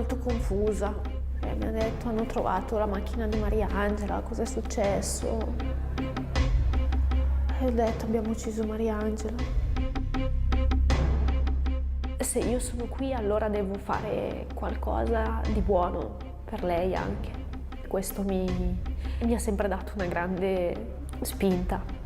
molto confusa. Mi ha detto: hanno trovato la macchina di Mariangela, cosa è successo? E ho detto: abbiamo ucciso Mariangela. Se io sono qui, allora devo fare qualcosa di buono per lei anche. Questo mi ha sempre dato una grande spinta.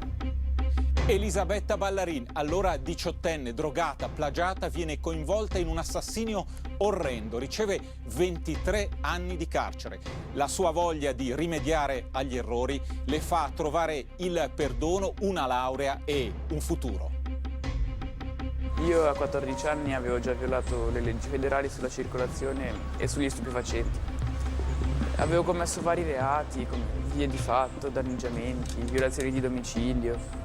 Elisabetta Ballarin, allora diciottenne, drogata, plagiata, viene coinvolta in un assassinio orrendo, riceve 23 anni di carcere. La sua voglia di rimediare agli errori le fa trovare il perdono, una laurea e un futuro. Io a 14 anni avevo già violato le leggi federali sulla circolazione e sugli stupefacenti. Avevo commesso vari reati, come vie di fatto, danneggiamenti, violazioni di domicilio.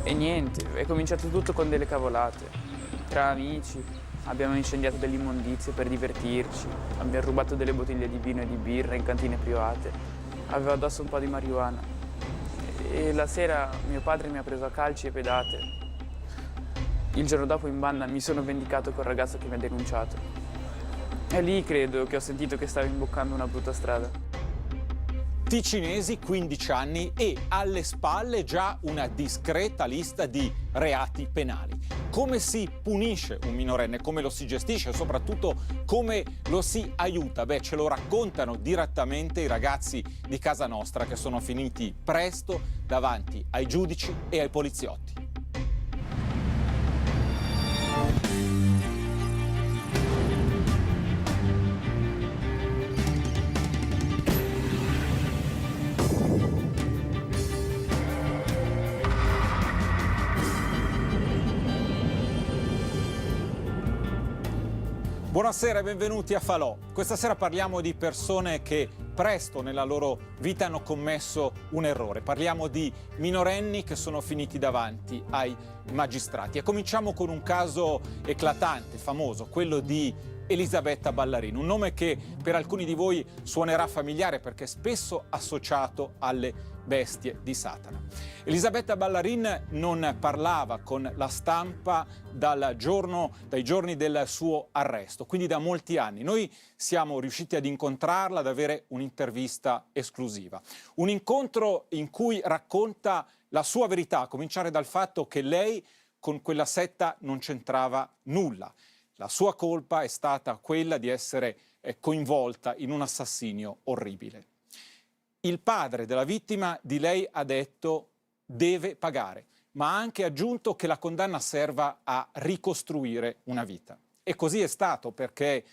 E niente, è cominciato tutto con delle cavolate. Tra amici abbiamo incendiato delle immondizie per divertirci, abbiamo rubato delle bottiglie di vino e di birra in cantine private. Avevo addosso un po' di marijuana. E la sera mio padre mi ha preso a calci e pedate. Il giorno dopo in banda mi sono vendicato col ragazzo che mi ha denunciato. E lì credo che ho sentito che stavo imboccando una brutta strada. Ticinesi, 15 anni e alle spalle già una discreta lista di reati penali. Come si punisce un minorenne, come lo si gestisce e soprattutto come lo si aiuta? Beh, ce lo raccontano direttamente i ragazzi di casa nostra che sono finiti presto davanti ai giudici e ai poliziotti. Buonasera e benvenuti a Falò. Questa sera parliamo di persone che presto nella loro vita hanno commesso un errore. Parliamo di minorenni che sono finiti davanti ai magistrati. E cominciamo con un caso eclatante, famoso, quello di Elisabetta Ballarin, un nome che per alcuni di voi suonerà familiare perché è spesso associato alle bestie di Satana. Elisabetta Ballarin non parlava con la stampa dai giorni del suo arresto, quindi da molti anni. Noi siamo riusciti ad incontrarla, ad avere un'intervista esclusiva. Un incontro in cui racconta la sua verità, a cominciare dal fatto che lei con quella setta non c'entrava nulla. La sua colpa è stata quella di essere coinvolta in un assassinio orribile. Il padre della vittima di lei ha detto deve pagare, ma ha anche aggiunto che la condanna serva a ricostruire una vita. E così è stato perché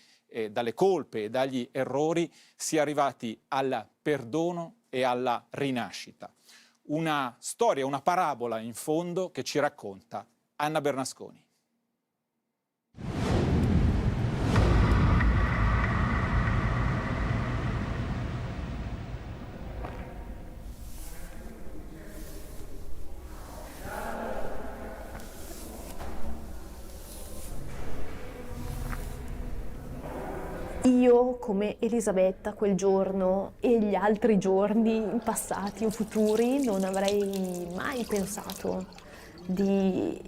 dalle colpe e dagli errori si è arrivati al perdono e alla rinascita. Una storia, una parabola in fondo che ci racconta Anna Bernasconi. Io, come Elisabetta, quel giorno e gli altri giorni passati o futuri, non avrei mai pensato di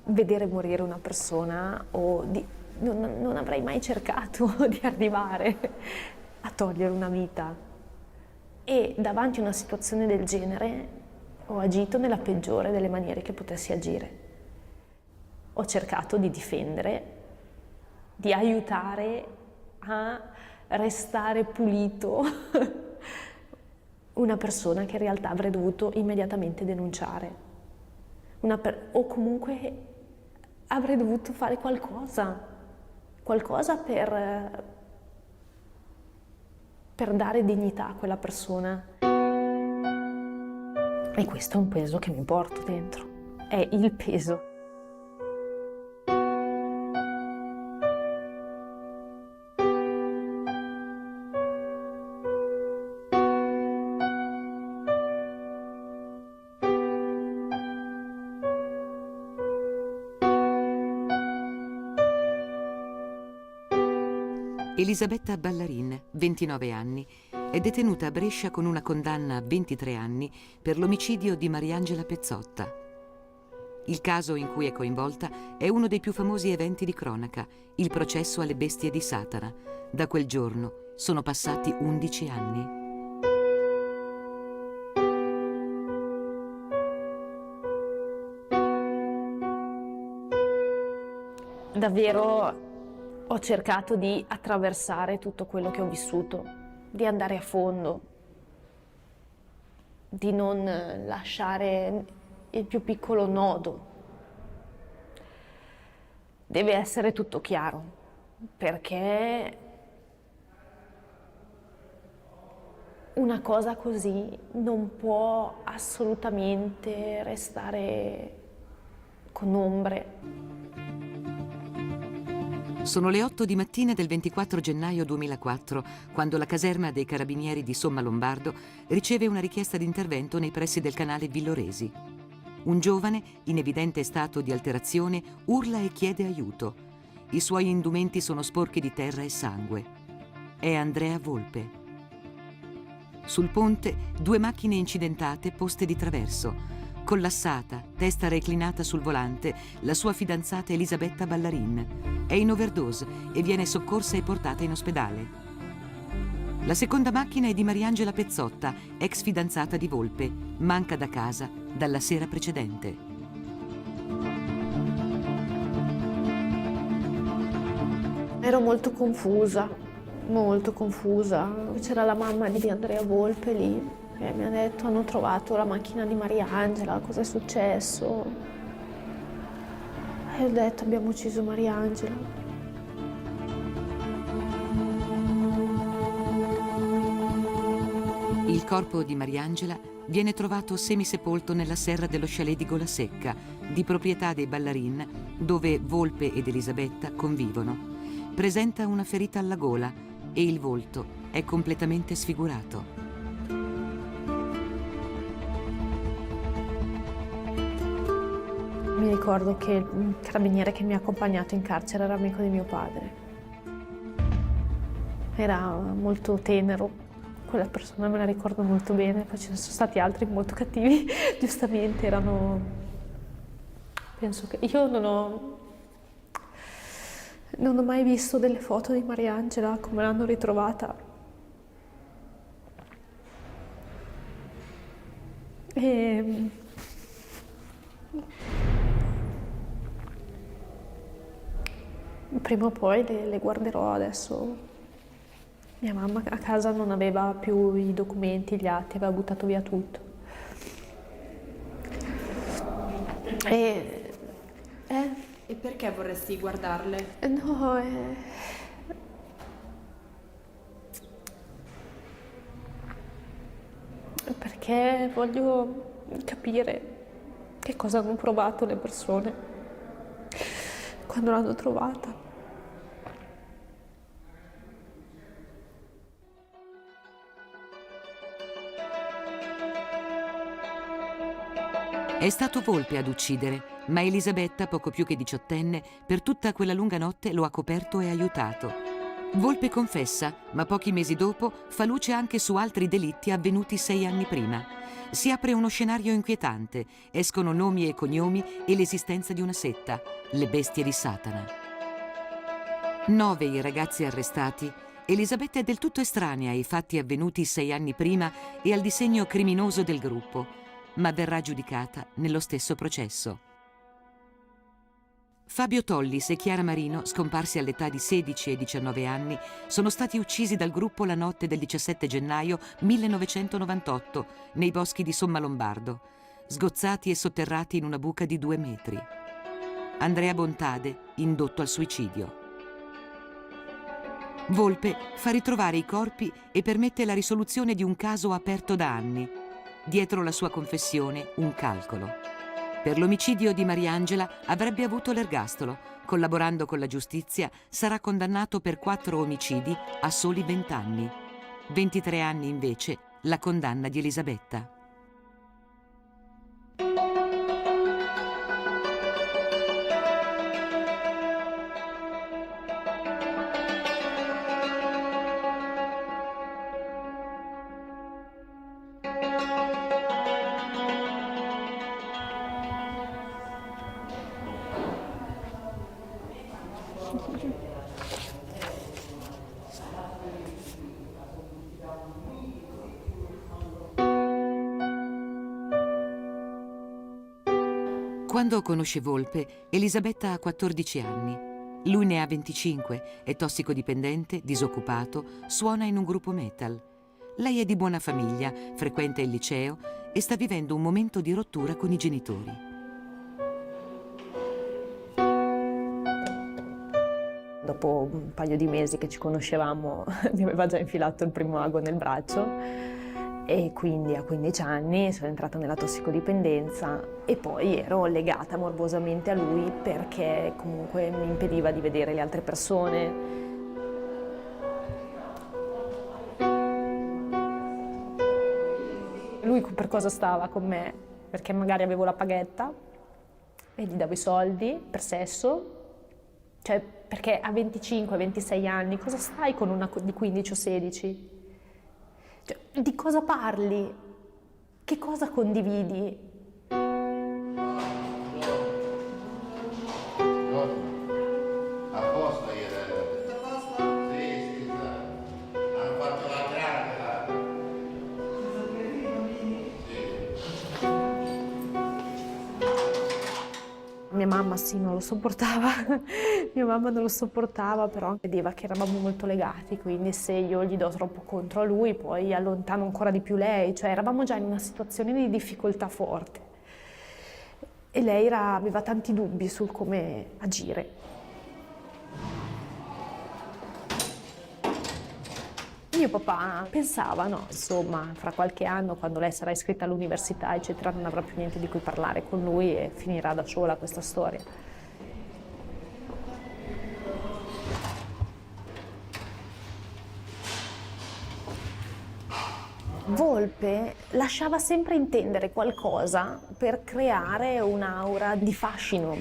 vedere morire una persona o non avrei mai cercato di arrivare a togliere una vita. E davanti a una situazione del genere ho agito nella peggiore delle maniere che potessi agire. Ho cercato di difendere, di aiutare a restare pulito una persona che in realtà avrei dovuto immediatamente denunciare. O comunque avrei dovuto fare qualcosa per dare dignità a quella persona. E questo è un peso che mi porto dentro, è il peso. Elisabetta Ballarin, 29 anni, è detenuta a Brescia con una condanna a 23 anni per l'omicidio di Mariangela Pezzotta. Il caso in cui è coinvolta è uno dei più famosi eventi di cronaca, il processo alle bestie di Satana. Da quel giorno sono passati 11 anni. Davvero ho cercato di attraversare tutto quello che ho vissuto, di andare a fondo, di non lasciare il più piccolo nodo. Deve essere tutto chiaro, perché una cosa così non può assolutamente restare con ombre. Sono le 8 di mattina del 24 gennaio 2004, quando la caserma dei Carabinieri di Sommalombardo riceve una richiesta di intervento nei pressi del canale Villoresi. Un giovane, in evidente stato di alterazione, urla e chiede aiuto. I suoi indumenti sono sporchi di terra e sangue. È Andrea Volpe. Sul ponte, 2 macchine incidentate poste di traverso. Collassata, testa reclinata sul volante, la sua fidanzata Elisabetta Ballarin. È in overdose e viene soccorsa e portata in ospedale. La seconda macchina è di Mariangela Pezzotta, ex fidanzata di Volpe. Manca da casa dalla sera precedente. Ero molto confusa, molto confusa. C'era la mamma di Andrea Volpe lì e mi ha detto: hanno trovato la macchina di Mariangela, cosa è successo? E ho detto: abbiamo ucciso Mariangela. Il corpo di Mariangela viene trovato semisepolto nella serra dello chalet di Golasecca, di proprietà dei Ballarin, dove Volpe ed Elisabetta convivono. Presenta una ferita alla gola e il volto è completamente sfigurato. Mi ricordo che il carabiniere che mi ha accompagnato in carcere era amico di mio padre. Era molto tenero. Quella persona me la ricordo molto bene, poi ce ne sono stati altri molto cattivi, giustamente erano... Penso che... Io non ho mai visto delle foto di Mariangela come l'hanno ritrovata. E... prima o poi le guarderò adesso. Mia mamma a casa non aveva più i documenti, gli atti, aveva buttato via tutto. E perché vorresti guardarle? no, perché voglio capire che cosa hanno provato le persone quando l'hanno trovata. È stato Volpe ad uccidere, ma Elisabetta, poco più che diciottenne, per tutta quella lunga notte lo ha coperto e aiutato. Volpe confessa, ma pochi mesi dopo fa luce anche su altri delitti avvenuti 6 anni prima. Si apre uno scenario inquietante, escono nomi e cognomi e l'esistenza di una setta, le bestie di Satana. 9 i ragazzi arrestati. Elisabetta è del tutto estranea ai fatti avvenuti 6 anni prima e al disegno criminoso del gruppo, ma verrà giudicata nello stesso processo. Fabio Tollis e Chiara Marino, scomparsi all'età di 16 e 19 anni, sono stati uccisi dal gruppo la notte del 17 gennaio 1998 nei boschi di Sommalombardo, sgozzati e sotterrati in una buca di 2 metri. Andrea Bontade, indotto al suicidio. Volpe fa ritrovare i corpi e permette la risoluzione di un caso aperto da anni. Dietro la sua confessione, un calcolo. Per l'omicidio di Mariangela avrebbe avuto l'ergastolo. Collaborando con la giustizia, sarà condannato per 4 omicidi a soli 20 anni. 23 anni invece la condanna di Elisabetta. Quando conosce Volpe, Elisabetta ha 14 anni. Lui ne ha 25, è tossicodipendente, disoccupato, suona in un gruppo metal. Lei è di buona famiglia, frequenta il liceo e sta vivendo un momento di rottura con i genitori. Dopo un paio di mesi che ci conoscevamo mi aveva già infilato il primo ago nel braccio e quindi a 15 anni sono entrata nella tossicodipendenza e poi ero legata morbosamente a lui perché comunque mi impediva di vedere le altre persone. Lui per cosa stava con me? Perché magari avevo la paghetta e gli davo i soldi per sesso. Cioè, perché a 25-26 anni cosa stai con una di 15 o 16? Cioè, di cosa parli? Che cosa condividi? A posto ieri. A posto? Sì, sì, hanno fatto la grande. Sì. Mia mamma sì, non lo sopportava, mia mamma non lo sopportava, però vedeva che eravamo molto legati, quindi se io gli do troppo contro a lui, poi allontano ancora di più lei, cioè eravamo già in una situazione di difficoltà forte. E lei aveva tanti dubbi sul come agire. Mio papà pensava, no, insomma, fra qualche anno, quando lei sarà iscritta all'università, eccetera, non avrà più niente di cui parlare con lui e finirà da sola questa storia. Volpe lasciava sempre intendere qualcosa per creare un'aura di fascino.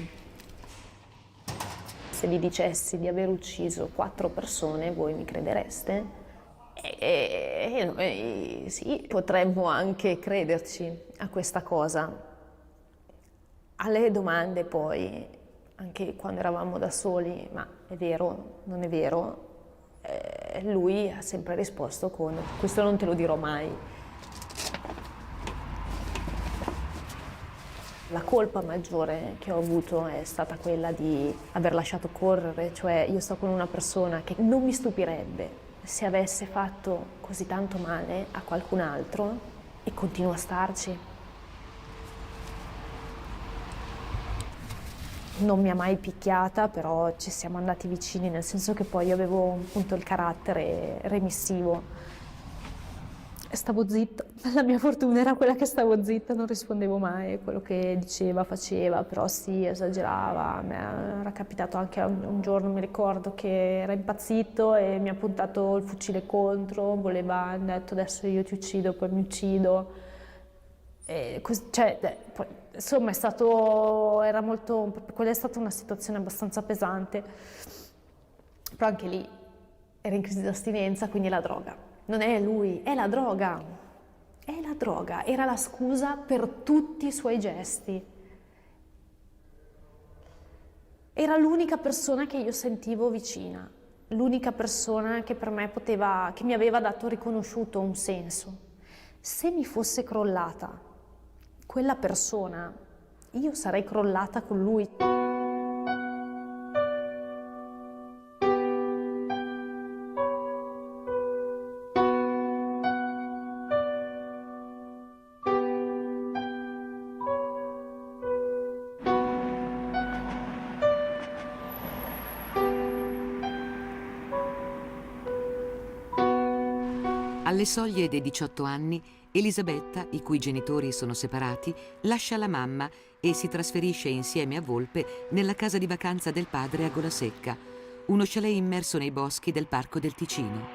Se vi dicessi di aver ucciso 4 persone, voi mi credereste? E noi sì, potremmo anche crederci a questa cosa. Alle domande poi, anche quando eravamo da soli, ma è vero, non è vero, lui ha sempre risposto con questo non te lo dirò mai. La colpa maggiore che ho avuto è stata quella di aver lasciato correre, cioè io sto con una persona che non mi stupirebbe se avesse fatto così tanto male a qualcun altro e continua a starci. Non mi ha mai picchiata, però ci siamo andati vicini, nel senso che poi io avevo appunto il carattere remissivo. Stavo zitta, la mia fortuna era quella che stavo zitta, non rispondevo mai a quello che diceva, faceva, però sì, esagerava. Mi era capitato anche un giorno, mi ricordo, che era impazzito e mi ha puntato il fucile contro, ha detto adesso io ti uccido, poi mi uccido. Insomma, quella è stata una situazione abbastanza pesante, però anche lì era in crisi di astinenza, quindi la droga. Non è lui, è la droga. È la droga, era la scusa per tutti i suoi gesti. Era l'unica persona che io sentivo vicina, l'unica persona che per me che mi aveva dato riconosciuto un senso. Se mi fosse crollata quella persona, io sarei crollata con lui. Alle soglie dei 18 anni, Elisabetta, i cui genitori sono separati, lascia la mamma e si trasferisce insieme a Volpe nella casa di vacanza del padre a Golasecca, uno chalet immerso nei boschi del Parco del Ticino.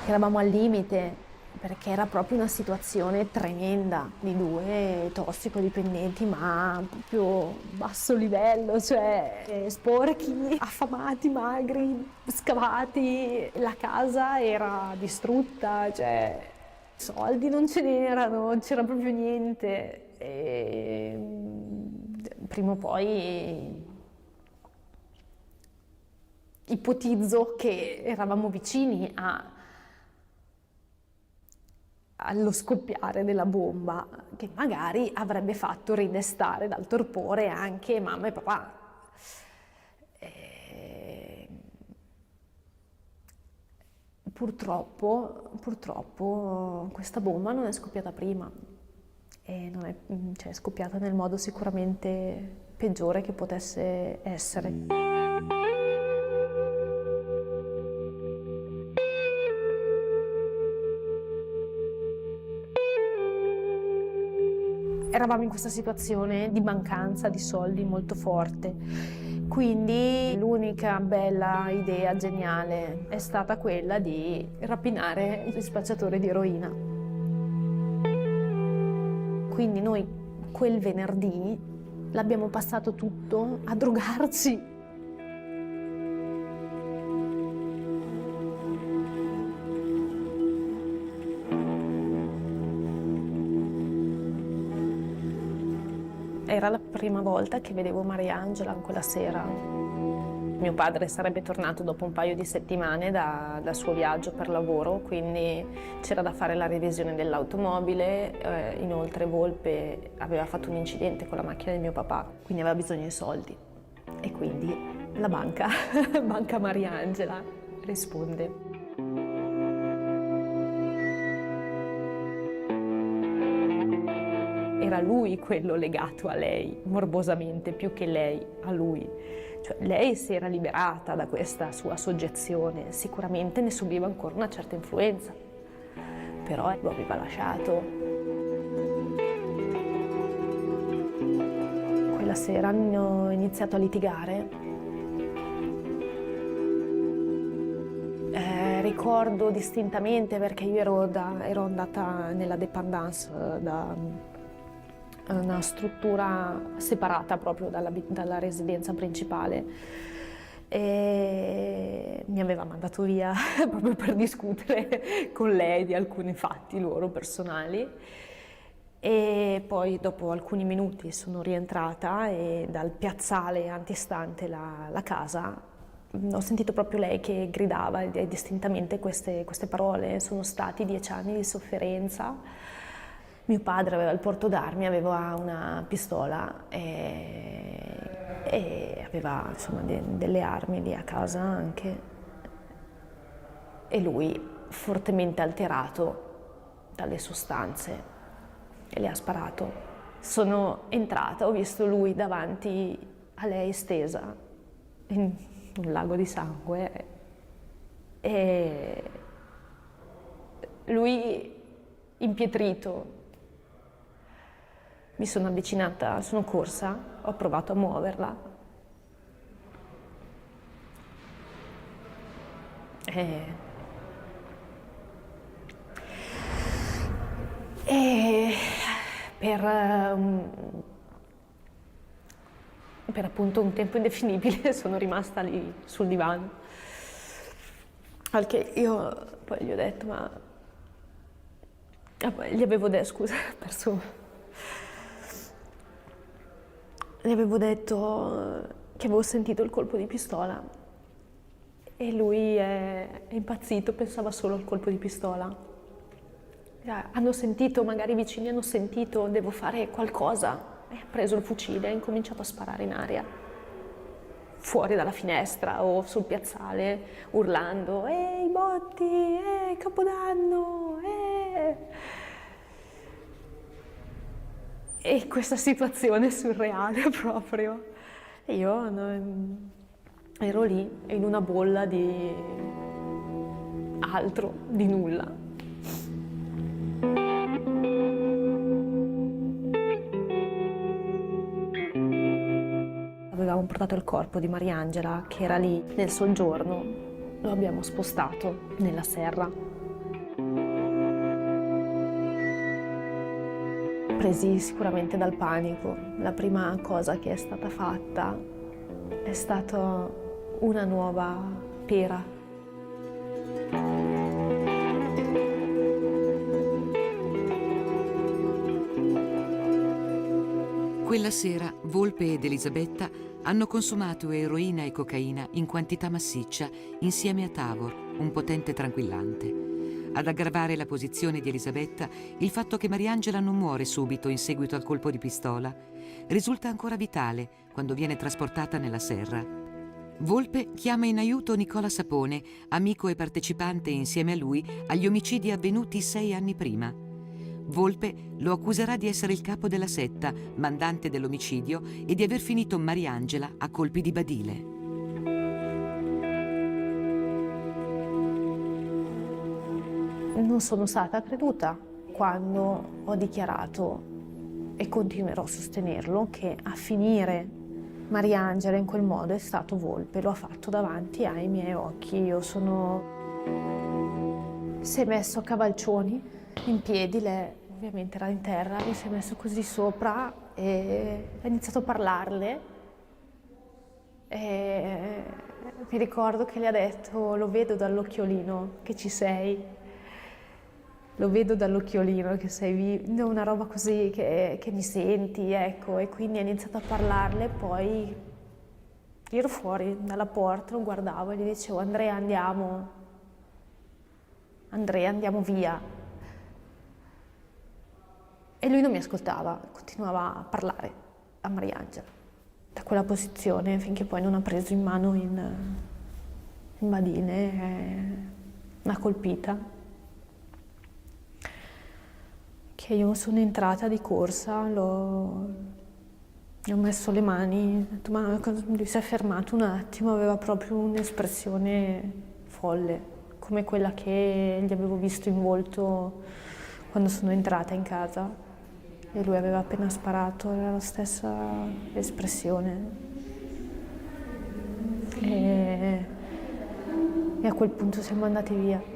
Eravamo al limite, perché era proprio una situazione tremenda di 2 tossicodipendenti, ma proprio basso livello, cioè sporchi, affamati, magri, scavati. La casa era distrutta, cioè soldi non ce n'erano, non c'era proprio niente. prima o poi ipotizzo che eravamo vicini allo scoppiare della bomba, che magari avrebbe fatto ridestare dal torpore anche mamma e papà. Purtroppo questa bomba non è scoppiata prima e non è, cioè, è scoppiata nel modo sicuramente peggiore che potesse essere. Eravamo in questa situazione di mancanza di soldi molto forte, quindi l'unica bella idea geniale è stata quella di rapinare il spacciatore di eroina. Quindi noi quel venerdì l'abbiamo passato tutto a drogarci. Era la prima volta che vedevo Mariangela quella sera. Mio padre sarebbe tornato dopo un paio di settimane dal suo viaggio per lavoro, quindi c'era da fare la revisione dell'automobile. Inoltre Volpe aveva fatto un incidente con la macchina di mio papà, quindi aveva bisogno di soldi. E quindi la banca, Banca Mariangela, risponde. Era lui quello legato a lei, morbosamente, più che lei a lui. Cioè, lei si era liberata da questa sua soggezione, sicuramente ne subiva ancora una certa influenza, però lo aveva lasciato. Quella sera hanno iniziato a litigare. Ricordo distintamente perché io ero andata nella dépendance da una struttura separata proprio dalla residenza principale e mi aveva mandato via proprio per discutere con lei di alcuni fatti loro personali. E poi dopo alcuni minuti sono rientrata e dal piazzale antistante la casa ho sentito proprio lei che gridava distintamente queste parole: sono stati 10 anni di sofferenza. Mio padre aveva il porto d'armi, aveva una pistola e aveva insomma delle armi lì a casa anche. E lui, fortemente alterato dalle sostanze, e le ha sparato. Sono entrata, ho visto lui davanti a lei stesa in un lago di sangue e lui impietrito. Mi sono avvicinata, sono corsa, ho provato a muoverla. E per appunto un tempo indefinibile sono rimasta lì sul divano. Al che io poi gli ho detto, gli avevo detto, scusa, gli avevo detto che avevo sentito il colpo di pistola e lui è impazzito, pensava solo al colpo di pistola. Hanno sentito, magari i vicini hanno sentito, devo fare qualcosa. E ha preso il fucile e ha incominciato a sparare in aria, fuori dalla finestra o sul piazzale, urlando: i botti, Capodanno, E questa situazione surreale proprio. E io ero lì in una bolla di altro, di nulla. Avevamo portato il corpo di Mariangela che era lì nel soggiorno, lo abbiamo spostato nella serra. Presi sicuramente dal panico. La prima cosa che è stata fatta è stata una nuova pera. Quella sera Volpe ed Elisabetta hanno consumato eroina e cocaina in quantità massiccia insieme a Tavor, un potente tranquillante. Ad aggravare la posizione di Elisabetta il fatto che Mariangela non muore subito in seguito al colpo di pistola. Risulta ancora vitale quando viene trasportata nella serra. Volpe chiama in aiuto Nicola Sapone, amico e partecipante insieme a lui agli omicidi avvenuti 6 anni prima. Volpe lo accuserà di essere il capo della setta, mandante dell'omicidio, e di aver finito Mariangela a colpi di badile. Non sono stata creduta quando ho dichiarato, e continuerò a sostenerlo, che a finire Mariangela in quel modo è stato Volpe, lo ha fatto davanti ai miei occhi. Si è messo a cavalcioni in piedi, lei ovviamente era in terra, mi si è messo così sopra e ha iniziato a parlarle. E mi ricordo che le ha detto: lo vedo dall'occhiolino che ci sei, lo vedo dall'occhiolino che sei vivo, una roba così che mi senti, ecco. E quindi ha iniziato a parlarle, poi io ero fuori dalla porta, lo guardavo e gli dicevo: Andrea, andiamo via. E lui non mi ascoltava, continuava a parlare a Mariangela da quella posizione finché poi non ha preso in mano in badile e l'ha colpita. Che io sono entrata di corsa, gli ho messo le mani, ho detto, ma lui si è fermato un attimo, aveva proprio un'espressione folle, come quella che gli avevo visto in volto quando sono entrata in casa. E lui aveva appena sparato, era la stessa espressione. E a quel punto siamo andati via.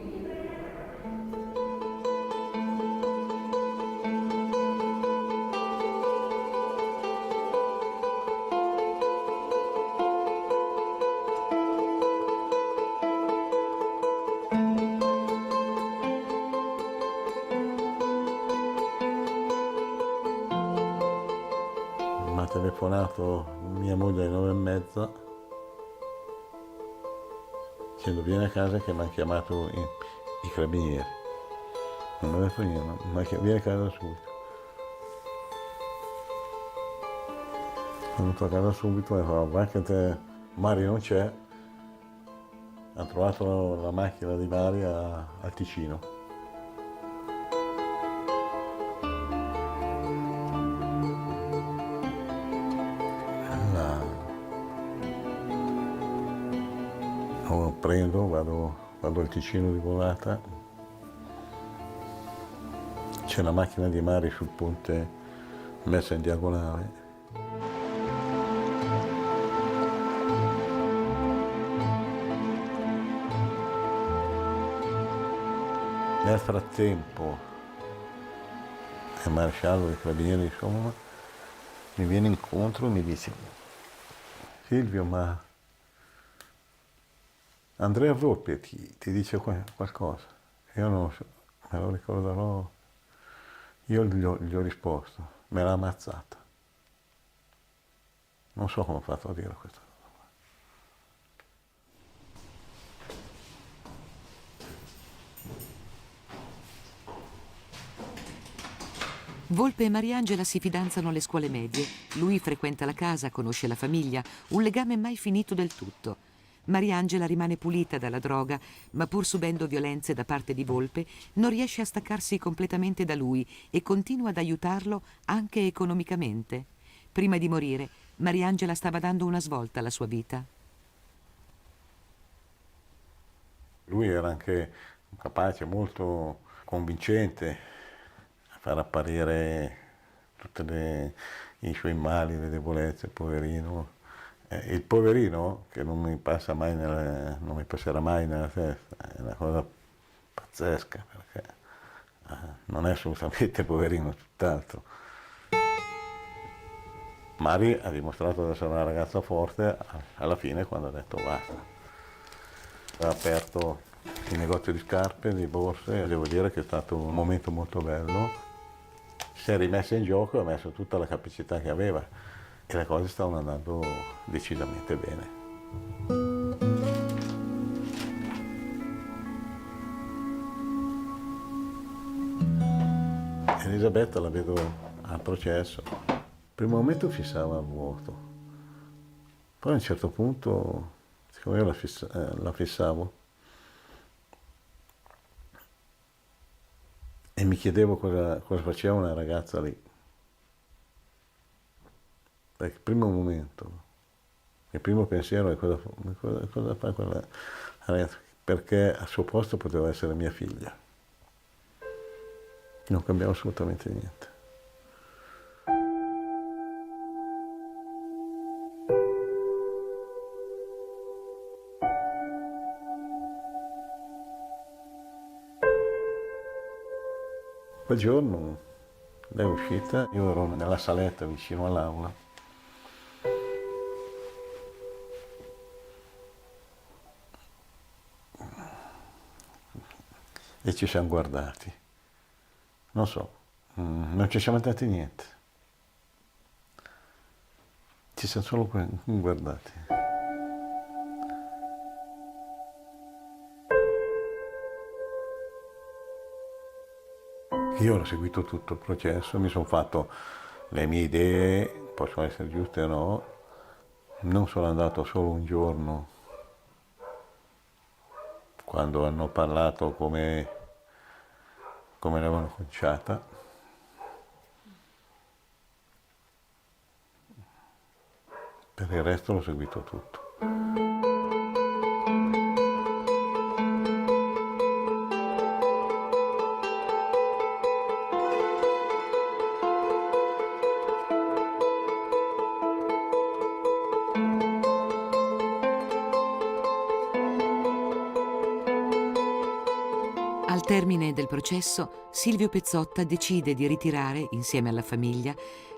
Mi ha telefonato mia moglie alle 9:30 dicendo: vieni a casa che mi hanno chiamato i carabinieri. Non mi ha detto niente, ma vieni a casa subito. Sono venuto a casa subito e fa: guarda che Mari non c'è, ha trovato la macchina di Mari al Ticino. Prendo, vado al Ticino di volata, c'è una macchina di Mari sul ponte messa in diagonale. Nel frattempo il maresciallo dei carabinieri insomma mi viene incontro e mi dice: Silvio, ma Andrea Volpe ti dice qualcosa? Io non so, me lo ricorderò. Io gli ho risposto: me l'ha ammazzata. Non so come ho fatto a dire questa cosa. Volpe e Mariangela si fidanzano alle scuole medie. Lui frequenta la casa, conosce la famiglia, un legame mai finito del tutto. Mariangela rimane pulita dalla droga, ma pur subendo violenze da parte di Volpe, non riesce a staccarsi completamente da lui e continua ad aiutarlo anche economicamente. Prima di morire, Mariangela stava dando una svolta alla sua vita. Lui era anche capace, molto convincente a far apparire tutti i suoi mali, le debolezze, poverino. Il poverino, che non mi passerà mai nella testa, è una cosa pazzesca, perché non è assolutamente poverino, tutt'altro. Mari ha dimostrato di essere una ragazza forte alla fine, quando ha detto basta. Ha aperto il negozio di scarpe, di borse, e devo dire che è stato un momento molto bello. si è rimessa in gioco e ha messo tutta la capacità che aveva e le cose stavano andando decisamente bene. Elisabetta la vedo al processo. Al primo momento fissava il vuoto, poi a un certo punto, siccome io la fissavo, e mi chiedevo cosa faceva una ragazza lì. Perché il primo momento, il primo pensiero è cosa fa quella ragazza, perché al suo posto poteva essere mia figlia. Non cambiava assolutamente niente. Quel giorno lei è uscita, io ero nella saletta vicino all'aula e ci siamo guardati. Non so, non ci siamo dati niente. Ci siamo solo guardati. Io ho seguito tutto il processo, mi sono fatto le mie idee, possono essere giuste o no, non sono andato solo un giorno quando hanno parlato come l'avevano conciata. Per il resto l'ho seguito tutto. Al termine del processo, Silvio Pezzotta decide di ritirare, insieme alla famiglia,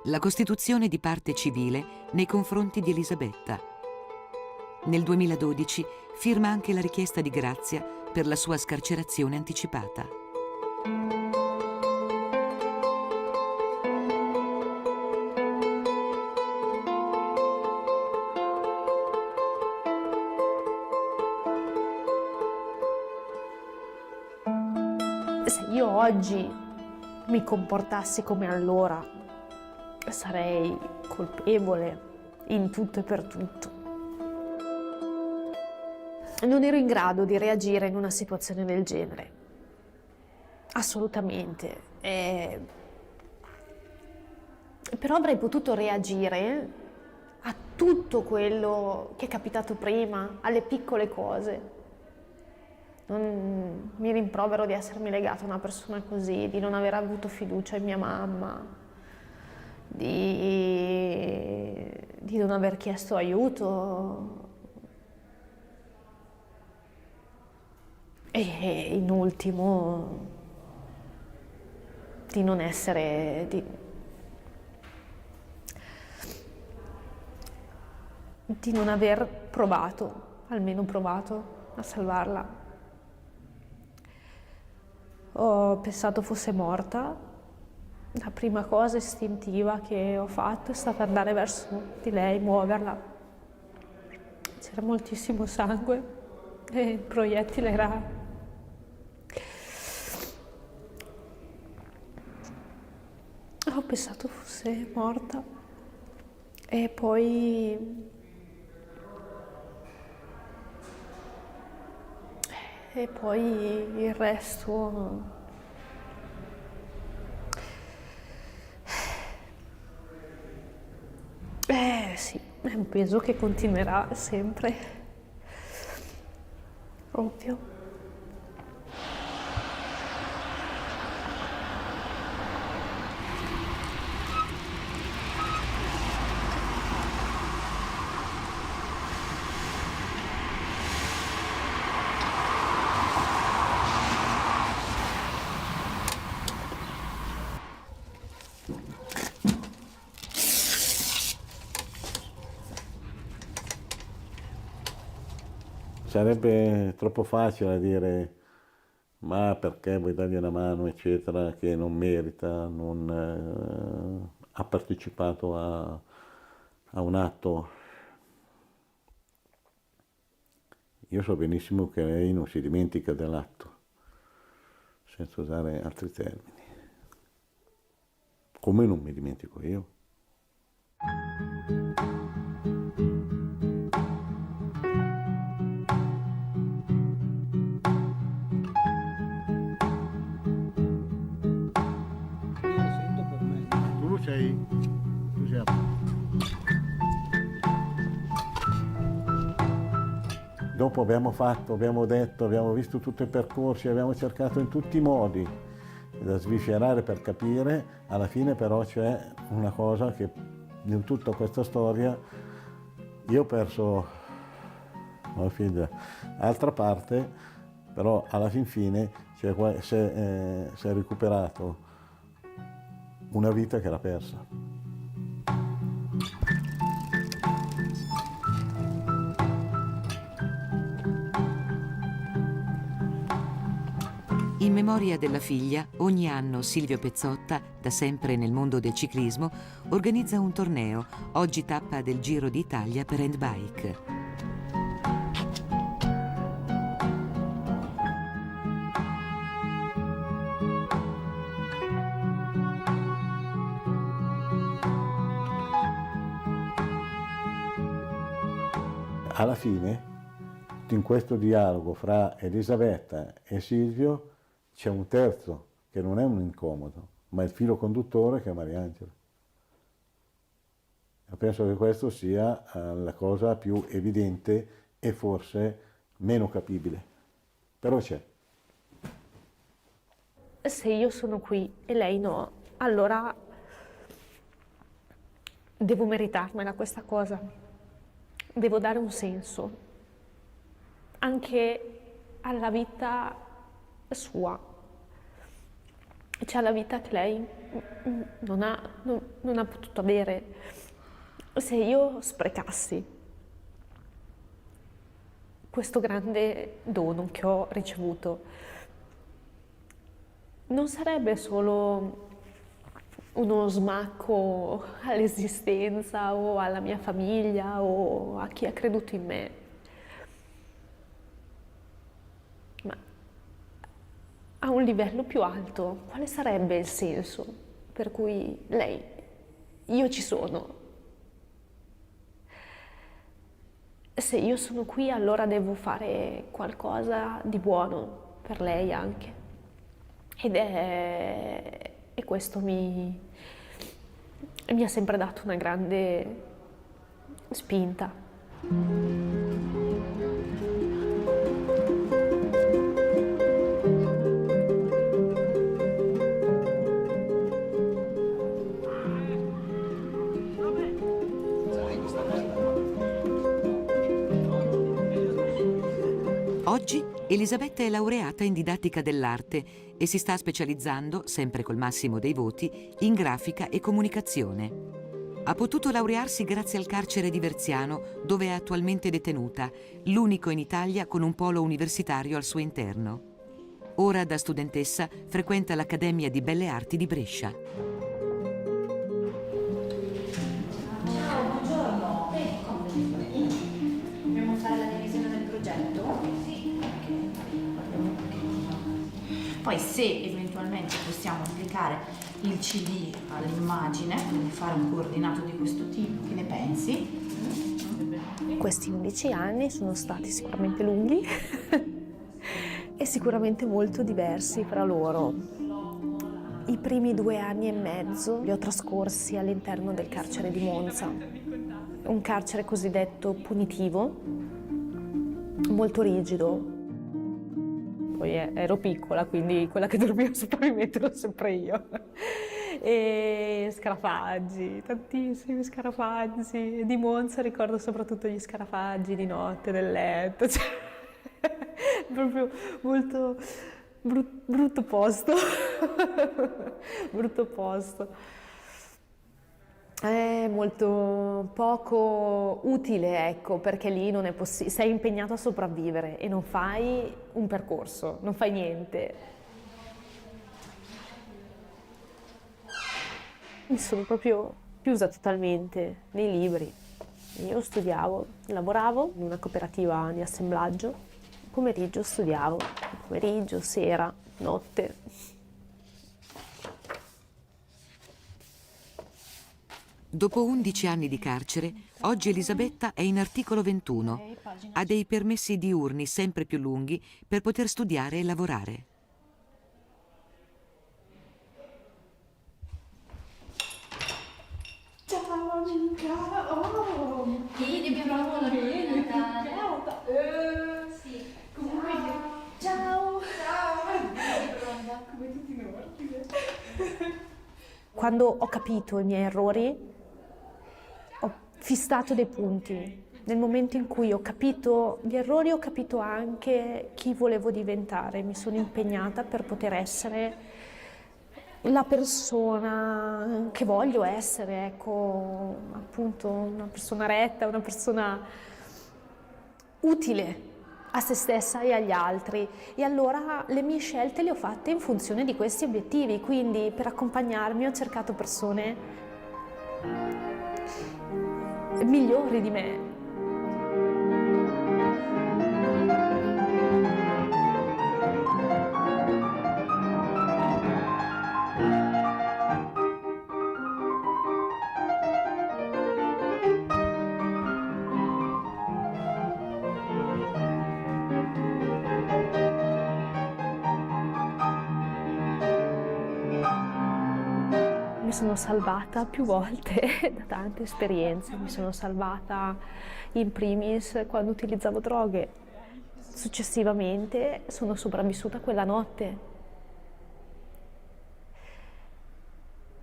la costituzione di parte civile nei confronti di Elisabetta. Nel 2012 firma anche la richiesta di grazia per la sua scarcerazione anticipata. Se io oggi mi comportassi come allora, sarei colpevole in tutto e per tutto. Non ero in grado di reagire in una situazione del genere. Assolutamente. Però avrei potuto reagire a tutto quello che è capitato prima, alle piccole cose. Non mi rimprovero di essermi legata a una persona così, di non aver avuto fiducia in mia mamma, di non aver chiesto aiuto. E in ultimo di non essere, di non aver almeno provato a salvarla. Ho pensato fosse morta. La prima cosa istintiva che ho fatto è stata andare verso di lei, muoverla. C'era moltissimo sangue e il proiettile era... Ho pensato fosse morta e poi il resto sì, è un peso che continuerà sempre, ovvio. Sarebbe troppo facile dire ma perché vuoi dargli una mano, eccetera, che non merita, non ha partecipato a un atto. Io so benissimo che lei non si dimentica dell'atto, senza usare altri termini. Come non mi dimentico io. Tu sei Dopo abbiamo detto, abbiamo visto tutti i percorsi, abbiamo cercato in tutti i modi da sviscerare per capire, alla fine però c'è una cosa che in tutta questa storia io ho perso la figlia, altra parte, però alla fine si è recuperato una vita che era persa. In memoria della figlia, ogni anno Silvio Pezzotta, da sempre nel mondo del ciclismo, organizza un torneo, oggi tappa del Giro d'Italia per handbike. Alla fine, in questo dialogo fra Elisabetta e Silvio, c'è un terzo, che non è un incomodo, ma il filo conduttore che è Mariangela. Io penso che questo sia la cosa più evidente e forse meno capibile, però c'è. Se io sono qui e lei no, allora devo meritarmela questa cosa, devo dare un senso anche alla vita sua, cioè alla vita che lei non ha potuto avere. Se io sprecassi questo grande dono che ho ricevuto, non sarebbe solo uno smacco all'esistenza o alla mia famiglia o a chi ha creduto in me, ma a un livello più alto, quale sarebbe il senso per cui lei, io ci sono? Se io sono qui, allora devo fare qualcosa di buono per lei anche. E questo mi ha sempre dato una grande spinta. Oggi Elisabetta è laureata in didattica dell'arte e si sta specializzando, sempre col massimo dei voti, in grafica e comunicazione. Ha potuto laurearsi grazie al carcere di Verziano, dove è attualmente detenuta, l'unico in Italia con un polo universitario al suo interno. Ora, da studentessa, frequenta l'Accademia di Belle Arti di Brescia. Ciao, buongiorno. Dobbiamo fare la divisione del progetto? Sì. Poi se eventualmente possiamo applicare il CD all'immagine, quindi fare un coordinato di questo tipo, che ne pensi? Questi 11 anni sono stati sicuramente lunghi e sicuramente molto diversi fra loro. I primi 2 anni e mezzo li ho trascorsi all'interno del carcere di Monza, un carcere cosiddetto punitivo, molto rigido. Poi ero piccola, quindi quella che dormiva sul pavimento ero sempre io. E scarafaggi, tantissimi scarafaggi. Di Monza ricordo soprattutto gli scarafaggi di notte nel letto. Cioè, proprio molto brutto posto. Brutto posto. molto poco utile, ecco, perché lì non è possibile, sei impegnato a sopravvivere e non fai un percorso, non fai niente. Mi sono proprio chiusa totalmente nei libri. Io studiavo, lavoravo in una cooperativa di assemblaggio, pomeriggio studiavo, pomeriggio, sera, notte. Dopo 11 anni di carcere, oggi Elisabetta è in articolo 21. Ha dei permessi diurni sempre più lunghi per poter studiare e lavorare. Ciao amica! Oh! Vieni, abbiamo la bene. Sì. Comunque Ciao. ciao! Come tutti in ordine. Quando ho capito i miei errori, ho fissato dei punti. Nel momento in cui ho capito gli errori, ho capito anche chi volevo diventare. Mi sono impegnata per poter essere la persona che voglio essere, ecco, appunto una persona retta, una persona utile a se stessa e agli altri. E allora le mie scelte le ho fatte in funzione di questi obiettivi, quindi per accompagnarmi ho cercato persone migliori di me. Mi sono salvata più volte da tante esperienze, mi sono salvata in primis quando utilizzavo droghe, successivamente sono sopravvissuta quella notte,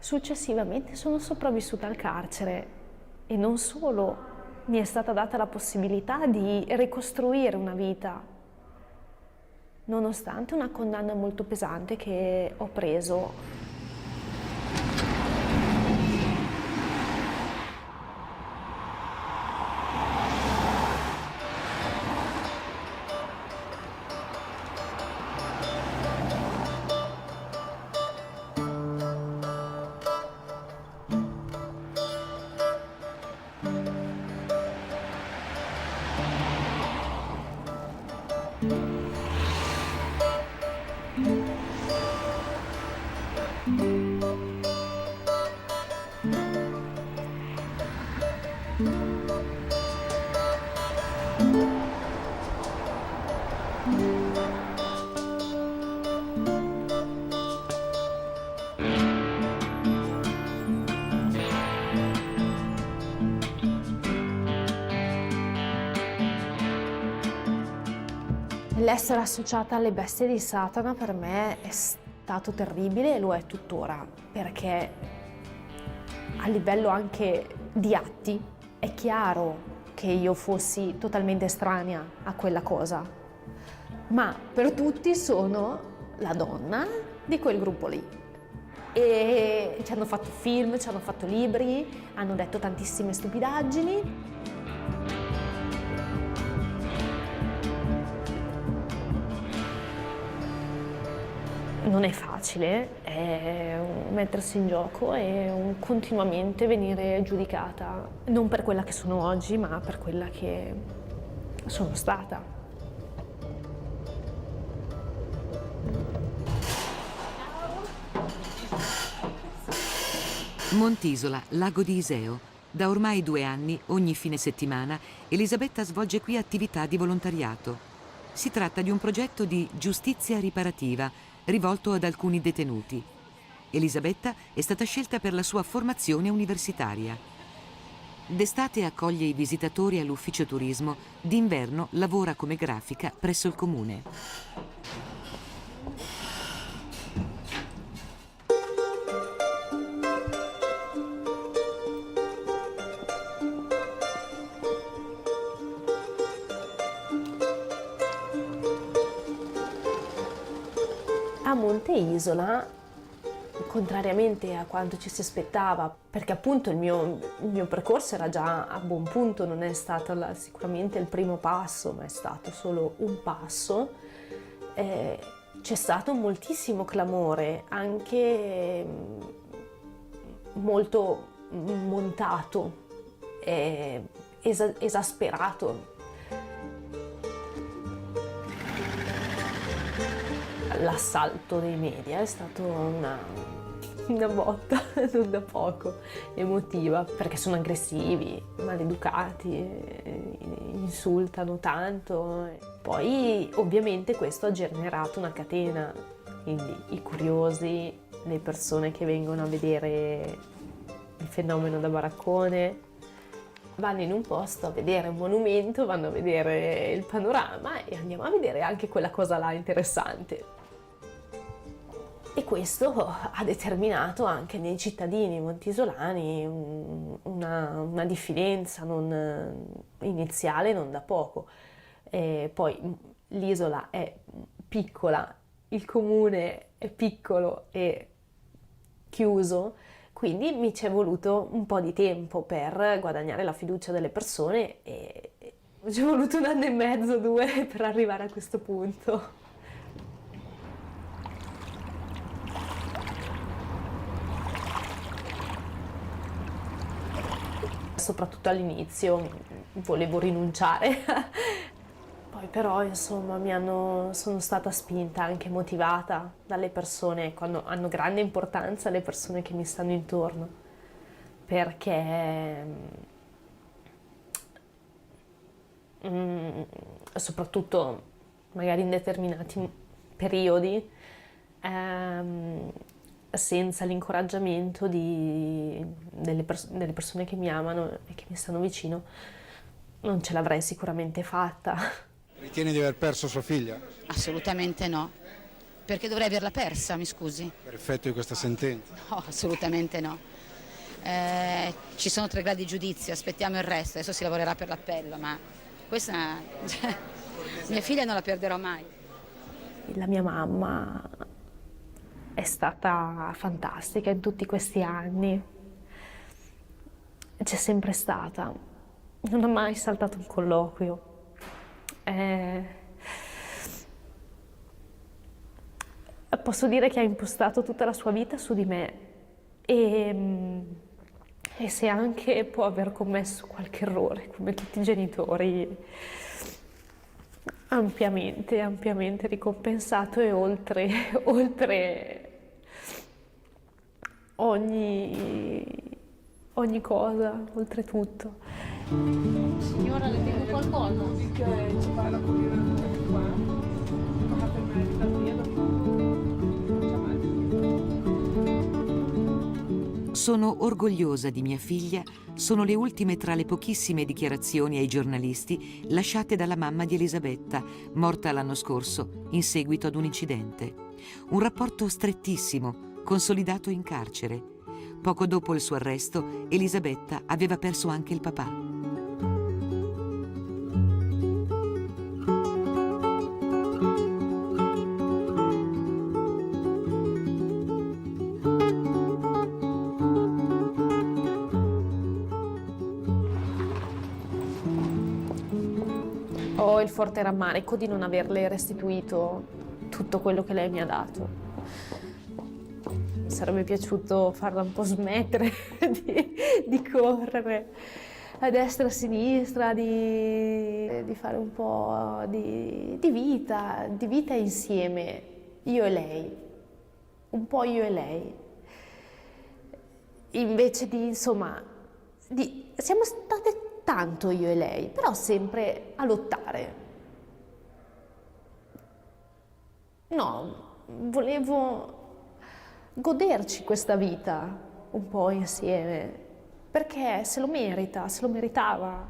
successivamente sono sopravvissuta al carcere e non solo, mi è stata data la possibilità di ricostruire una vita, nonostante una condanna molto pesante che ho preso. L'essere associata alle bestie di Satana per me è stato terribile e lo è tuttora, perché a livello anche di atti è chiaro che io fossi totalmente estranea a quella cosa, ma per tutti sono la donna di quel gruppo lì. E ci hanno fatto film, ci hanno fatto libri, hanno detto tantissime stupidaggini. Non è facile, è mettersi in gioco e continuamente venire giudicata, non per quella che sono oggi, ma per quella che sono stata. Montisola, lago di Iseo. Da ormai 2 anni, ogni fine settimana, Elisabetta svolge qui attività di volontariato. Si tratta di un progetto di giustizia riparativa rivolto ad alcuni detenuti. Elisabetta è stata scelta per la sua formazione universitaria. D'estate accoglie i visitatori all'ufficio turismo, d'inverno lavora come grafica presso il comune. A Monte Isola contrariamente a quanto ci si aspettava, perché appunto il mio percorso era già a buon punto, non è stato sicuramente il primo passo, ma è stato solo un passo. C'è stato moltissimo clamore, anche molto montato, esasperato. L'assalto dei media è stato una botta non da poco, emotiva, perché sono aggressivi, maleducati, insultano tanto. Poi ovviamente questo ha generato una catena, quindi i curiosi, le persone che vengono a vedere il fenomeno da baraccone, vanno in un posto a vedere un monumento, vanno a vedere il panorama e andiamo a vedere anche quella cosa là interessante. E questo ha determinato anche nei cittadini montisolani una diffidenza iniziale non da poco. Poi l'isola è piccola, il comune è piccolo e chiuso, quindi mi ci è voluto un po' di tempo per guadagnare la fiducia delle persone e ci è voluto 1 anno e mezzo, 2 per arrivare a questo punto. Soprattutto all'inizio volevo rinunciare, poi però insomma sono stata spinta, anche motivata dalle persone, quando hanno grande importanza le persone che mi stanno intorno, perché soprattutto magari in determinati periodi senza l'incoraggiamento delle persone che mi amano e che mi stanno vicino, non ce l'avrei sicuramente fatta. Ritieni di aver perso sua figlia? Assolutamente no. Perché dovrei averla persa, mi scusi? Per effetto di questa sentenza? No, assolutamente no. Ci sono 3 gradi di giudizio, aspettiamo il resto, adesso si lavorerà per l'appello, ma questa mia figlia non la perderò mai. La mia mamma è stata fantastica in tutti questi anni, c'è sempre stata, non ha mai saltato un colloquio. Posso dire che ha impostato tutta la sua vita su di me e se anche può aver commesso qualche errore, come tutti i genitori, ampiamente ricompensato e oltre ogni cosa, oltre tutto. Signora, le dico qualcosa? Che ci fa la corriere qua. Ma per me è stato Sono orgogliosa di mia figlia, sono le ultime tra le pochissime dichiarazioni ai giornalisti lasciate dalla mamma di Elisabetta, morta l'anno scorso in seguito ad un incidente. Un rapporto strettissimo, consolidato in carcere. Poco dopo il suo arresto, Elisabetta aveva perso anche il papà. Ho il forte rammarico di non averle restituito tutto quello che lei mi ha dato. Mi sarebbe piaciuto farla un po' smettere di correre a destra e a sinistra, di fare un po' di vita insieme, io e lei, un po' io e lei. Invece siamo state tanto io e lei, però sempre a lottare. No, volevo goderci questa vita un po' insieme, perché se lo meritava.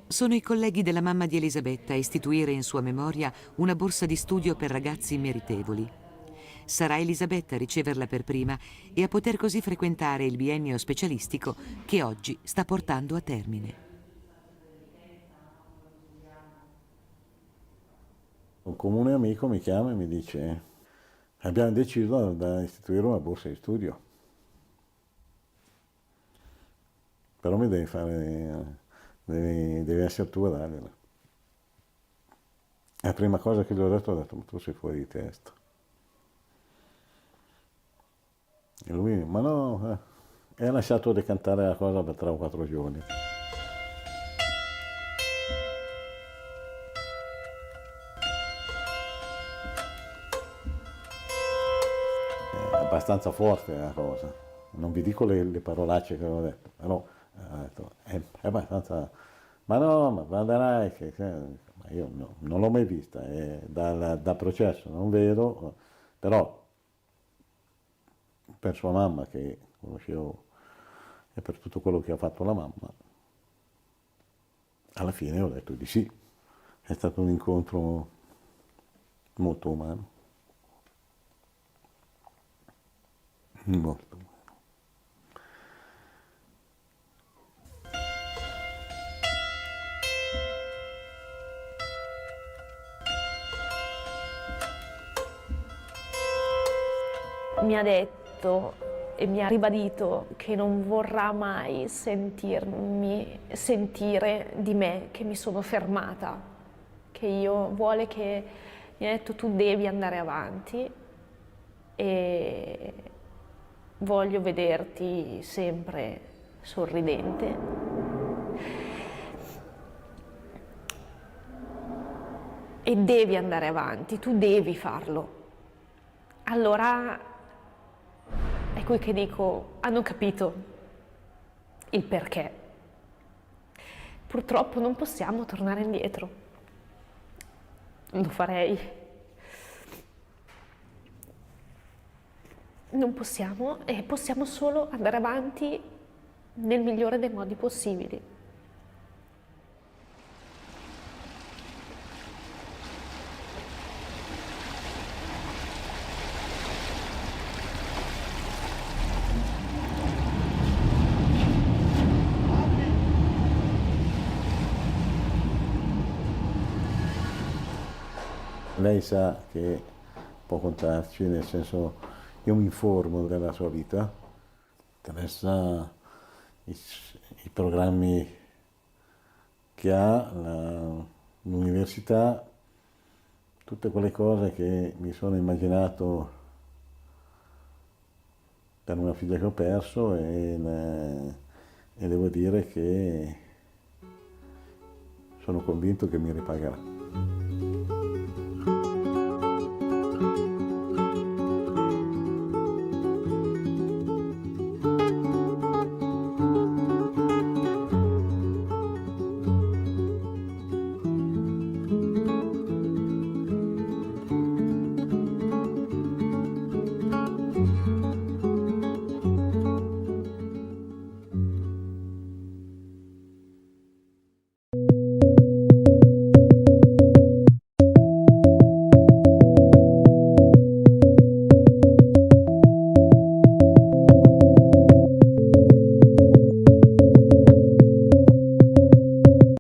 Sono i colleghi della mamma di Elisabetta a istituire in sua memoria una borsa di studio per ragazzi meritevoli. Sarà Elisabetta a riceverla per prima e a poter così frequentare il biennio specialistico che oggi sta portando a termine. Un comune amico mi chiama e mi dice: abbiamo deciso di istituire una borsa di studio. Però mi devi fare, devi essere tu a dargliela. La prima cosa che gli ho detto, ma tu sei fuori di testa. E lui, ma no, e ha lasciato decantare la cosa per 3 o 4 giorni. È abbastanza forte la cosa. Non vi dico le parolacce che ho detto, però è abbastanza... Ma no, ma guarderai che... Ma io no, non l'ho mai vista, dal processo non vedo, però per sua mamma che conoscevo e per tutto quello che ha fatto la mamma, alla fine ho detto di sì. È stato un incontro molto umano. Molto umano. Mi ha detto e mi ha ribadito che non vorrà mai sentire di me che mi sono fermata, vuole che, mi ha detto tu devi andare avanti e voglio vederti sempre sorridente. E devi andare avanti, tu devi farlo. Allora è qui che dico, hanno capito il perché. Purtroppo non possiamo tornare indietro. Lo farei. Non possiamo e possiamo solo andare avanti nel migliore dei modi possibili. Lei sa che può contarci, nel senso io mi informo della sua vita, attraverso i programmi che ha, l'università, tutte quelle cose che mi sono immaginato per una figlia che ho perso e devo dire che sono convinto che mi ripagherà.